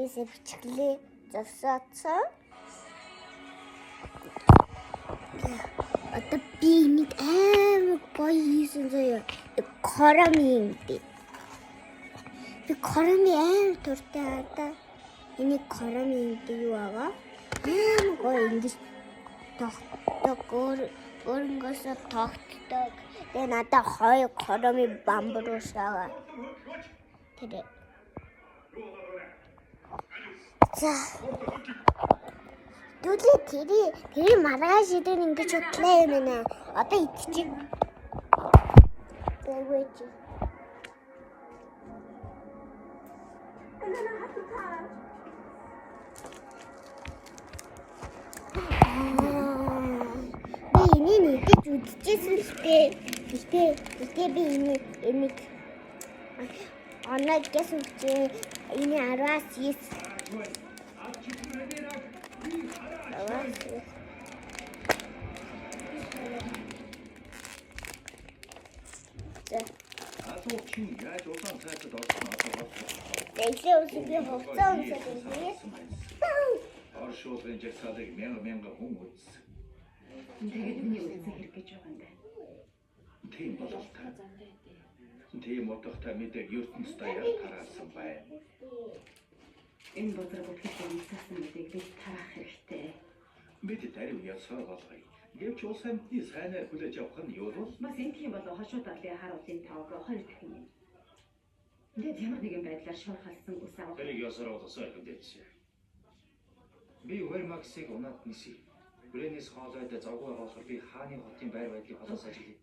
Эсэ бичглээ засаацсан. Одоо би нэг амар гоё хийсэн заяа. Корами гэдэг. Би корами амар туртай хаа. Энийг корами гэдэг юу байгаа? Амар гоё ингэж тогтдог өөрөнгөөс тогтдог. Тэгээ надад хоёр корами бамбуушаа. Тэр. За. Түлээ тэр маргааш идэх ингэж утлаа юм байна. Одоо идчих. Тэгвэж. Би энийг идэж үдчихсэн л дээ. Гэтэ би энийг оноо гэсэн чинь энэ 10-аас 9 Чинь яаж улаан цайцад орсон асуугаад. Тэглээ үсгээ хувцас унсаад ирээ. Оршуулгын жагсаалыг мянга хүн үзсэн. Тэгээд миний үзсэн хэрэг гэж байгаа юм байна. Тийм бололтой. Тийм утгатай мэдээг ертөнцийн яг тараасан байна. Энэ бодрог бүтгэл юмсаасан мэдээг бид тараах хэрэгтэй. Бид тарим ясаар болгоё. Гэвч улс амьтны сайнаар хүлээж авах нь юу вэ? Бас энэхийн болоо хошуу талын харуулын тавг 2 дахин юм. Ингээд ямар нэгэн байдлаар шуурхалсан ус авах. Тэрийг ясаар болгосоо хэлээдсэн. Би Вермаксыг унаад ниси. Брэнис хоолойд завгүй болохоор би хааны хотын байр байдлыг холоос ажиллая.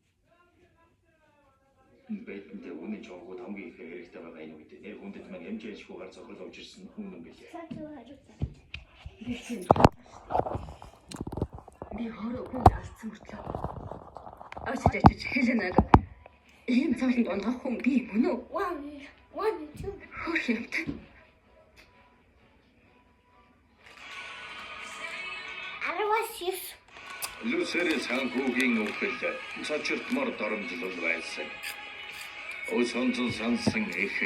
Бэлтэндээ үнэн жогууд хамгийн их хэрэгтэй байгаа юм үү? Нэр хүндэт маань хэмжээшгүйгээр цохрол авч ирсэн хүн юм билээ. Би хороо хүн алдсан мөртлөө. Очиж ажиж Хеленаг ийм цааланд унгах хүн би мөн үү? One, two. Хөр юмт. Арвасис. Люсерис хангуугийн үхэл цочиртмор доромжлол байсан. Өсөнцөн сансан их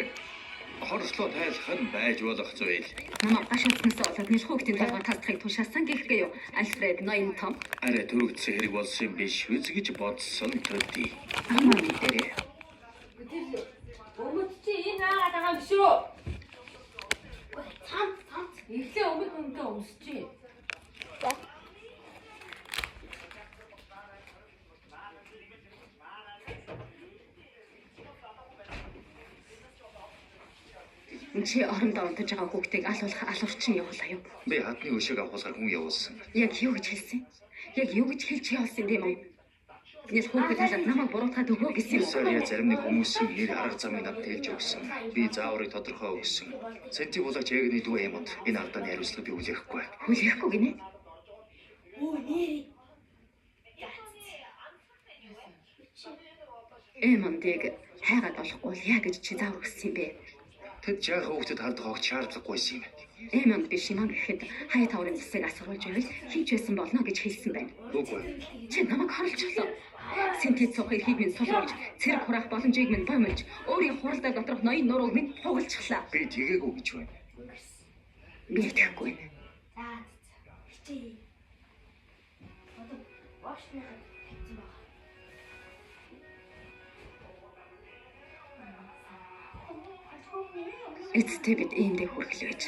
хорслоо тайлах нь байж болох зүйл. Намайг гашууцнаас болоод нэр хүүхдийн талбай тасдахыг тушаасан гэх юу? Альфред Ноинтон. Арай төрөгдсөн хэрэг болсон юм биш үү гэж бодсон төдий. Амаа мэдэрээ. Өмд чи энэ хаагаад байгаа юм биш үү? Цам. Эхлээ өмд өмсчээ. Чи орондоо унтаж байгаа хүүхдийг алуурчин явуулаа юу? Би хатны өшөөг авахсаар хүн явуулсан. Яг юу гэж хэлсэн? Яг юу гэж хэлж явуулсан юм бэ? Нэр хүүхэд талаад намайг буруутгаад өгөө гэсэн юм уу? Сая зарим нэг хүмүүсийн нэр арга замыг над тэлж өгсөн. Би зааврыг тодорхой өгсөн. Сэнти булаач ягны дүү юм уу? Энэ алдааны хариуцлага би хүлээхгүй. Хүлээхгүй гинэ? Эмондыг хайгаад болохгүй бол яа гэж чи заавар өгсөн юм бэ? Тэд жаахан хүүхдэд хандах огт шаардлагагүйсэн юм. Эмонд би шиман гэхэд хай таврын засаг асруулж байвал хийж байсан болно гэж хэлсэн байна. Үгүй. Чи намайг хорлцлоо. Синтез цохыг хийх минь солиулж, цэрэг хураах боломжийг минь боомлж, өөрийн хуралдаа доторх ноён нурууг минь хугалчихлаа. Би тэгээгүй гэж байна. Би итгэхгүй. Эцтэй бид эндээ хүрэх байж.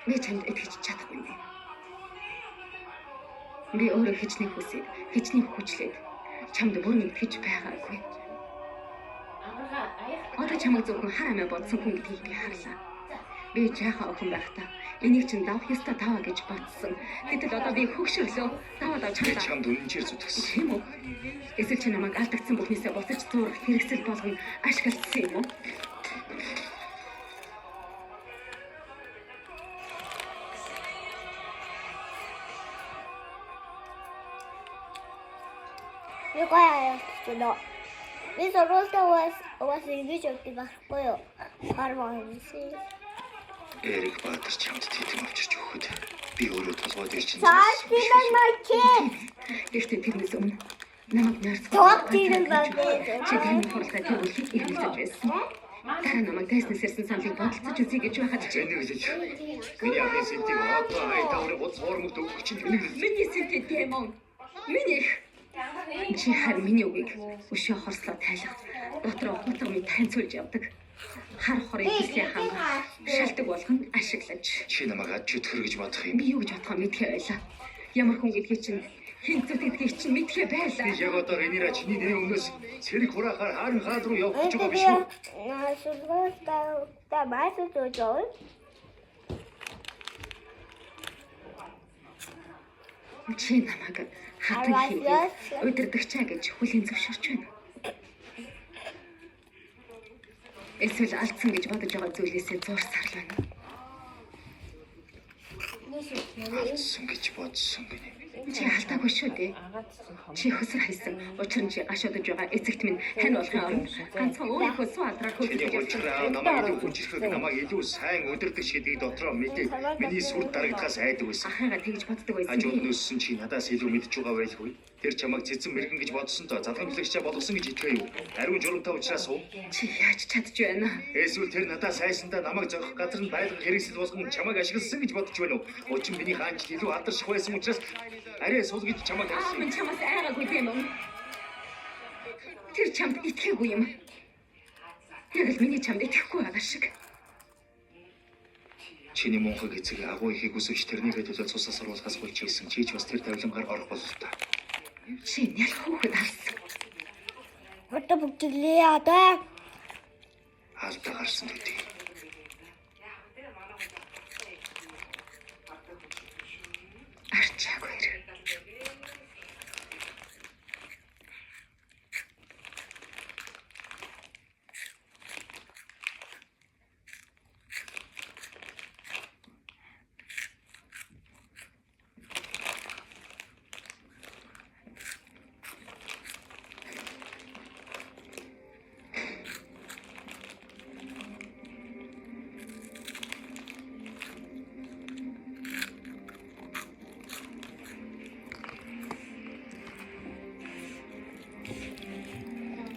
Би чамд итгэж чадахгүй юм. Би өөрөө хичнээн хүсээд, хичнээн хүчлээд чамд бүрэн итгэж байгаагүй. Одоо чамайг зөвхөн хар амиа бодсон хүн гэдгийг би харлаа. Би жаахан охин байхдаа энийг чинь давах ёстой даваа гэж бодсон. Гэтэл одоо би хөгшөрлөө даваад авч Би чадлаа. чамд үнэнчээр зүтгэсэн. Тийм үү? Эсвэл чи намайг алдагдсан бүхнээсээ буцаж зурах хэрэгсэл болгоно ашигласан юм уу? Би гоё явчихлаа. Би сургуультай уус ингэж өгдөг байхгүй юу? Хармаа хийсэн. Эрик Баатар чамд тэтгэм авчирч өгөхөд би өөрөө толгойд ирж Цааш би мачи. Гэхдээ тэрнээс өмнө Намайг нэрс. Топ тийм байдаг. Чи таны хуралдаа төвлөхийг эргэлзэж байсан. Дараа намайг тайснаас ирсэн саналыг бодолцож үзье гэж байхад чи Тэнэглэж. Миний амын сэтийг одоо айтаурын гол цоормогт өгөх чинь тэнэглэж. миний сэтэ демон. Миний чи харин миний үгийг өшөө хорслоо тайлах. Дотроо гутгамыг таньцуулж явдаг. Хар хорыг хүсээ хангах, шалтгаан болгон ашиглаж. Чи намайг ад чөтгөр гэж бодох юм. Би юу гэж бодохоо мэдхээ байлаа. Ямар хүн гэдгийг чинь хэн зүг гэдгийг чинь мэдхээ байлаа. Би яг одоо Ренира чиний нэ өмнөөс цэрэг хураахаар хаан хаал руу явах гэж байгаа биш үү? Та маасуу зөө. Чи намайг хатан хийгээд удирдахчаа гэж хүлийн зөвшөөрч байна. Эсвэл алдсан гэж бодож байгаа зүйлээсээ зурсаар л байна. Алдсан гэж бодсон гинэ. Чи алдаагүй шүү дээ. Чи хөсөр хайсан. Учир нь чи гашуудж байгаа эцэгт минь хань болохын оронд ганцхан өөрийнхөө суу алдраа Чиний хулчраа намайг илүү хүчрэхэг намайг илүү сайн удирдаг шийдгийг дотроо мэдээ. Миний сүр дарагдахаас айдаг байсан. ахыгаа тэгж боддог байсан. Хажууд нөссөн чи надаас илүү мэдж байгаа байлгүй. Тэр чамайг цэцэн мэрхэн гэж бодсон доо залхамжлагчаа болгосон гэж итгэв юу? Ариун журамтай учраас уу? Чи яаж чадж байна? Эсвэл тэр надаас айсандаа намайг зогох газар нь байлгах хэрэгсэл болгон чамайг ашигласан гэж бодож байна уу? Учир миний хаанч илүү алдарших байсан учраас арай сул гэж чамайг Аа минь тавьсан. чамаас айгаагүй юм уу? Тэр чамд итгэхгүй юм. Яг л миний чамд итгэхгүй байгаа шиг. Чиний мунхаг эцэг агуу ихийг үсвч тэрнийгээ төлөө цусаас оруулахаас болж ийсэн. Чи ч бас тэр тавилангаар орох болов та. Чи нялх хүүхэд алсан. Одоо бүгдлээ одоо. Алдаа гарсан гэдэг. Арчаагүй хэрэг.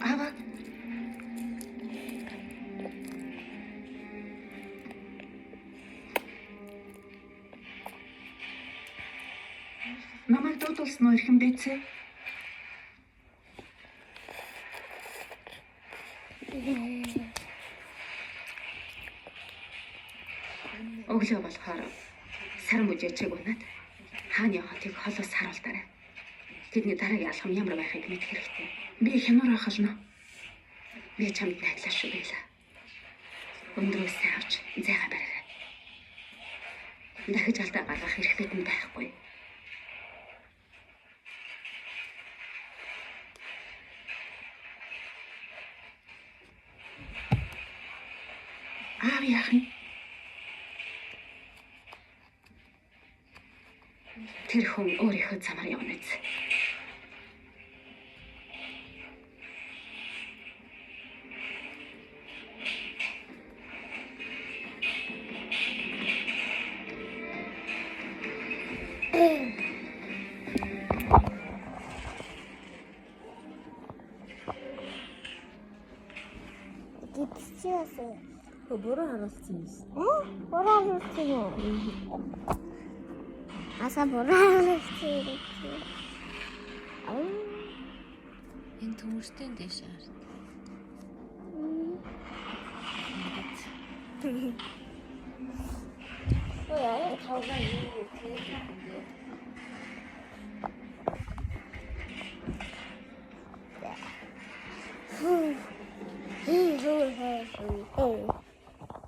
Аваа. Намайг дуудуулсан уу эрхэм дээцээ? Өглөө болохоор саран бүжээчээг унаад хааны хотыг холоос харуултаарай. Тэдний дараагийн алхам ямар байхыг мэдэх хэрэгтэй. Би хянуур ахална. Би чамд найдлаа шүү байлаа. Өндрөөс авч зайгаа бариарай. Дахиж алдаа гаргах хэрэг бидэнд байхгүй. Аав яах юм? Тэр хүн өөрийнхөө замаар явна биз. Гипсиасаа. Буруу харуулсан юм. Буруу юу? Аса буруу юу? Энэ төмөртэй дэш харт. Ой, яа, тавга юу гэх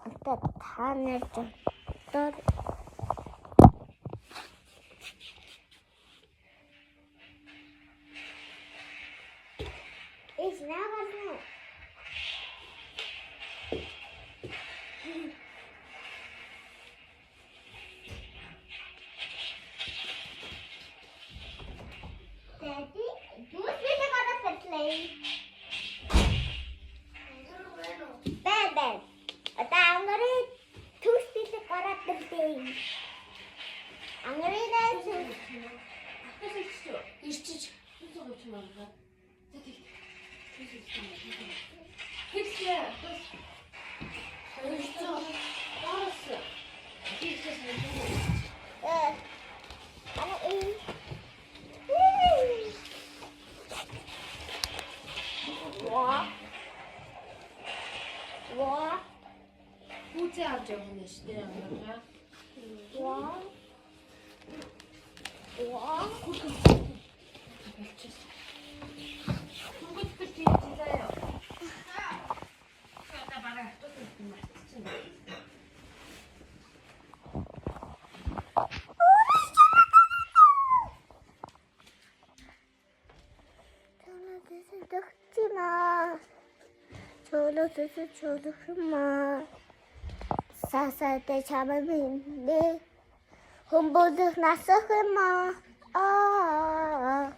Ата танер жоо. Is never know. Daddy, you really got a play. Bad. Ata ang gari. Two still got a play. Ва. Хүүцээ авч явах нь шүү дээ. Ва. Ва. Түнгэл чи заяа. Одоо бараа хатуу мартчихсан. 조르마 사사대 참아민데 홈보드 나서그마 아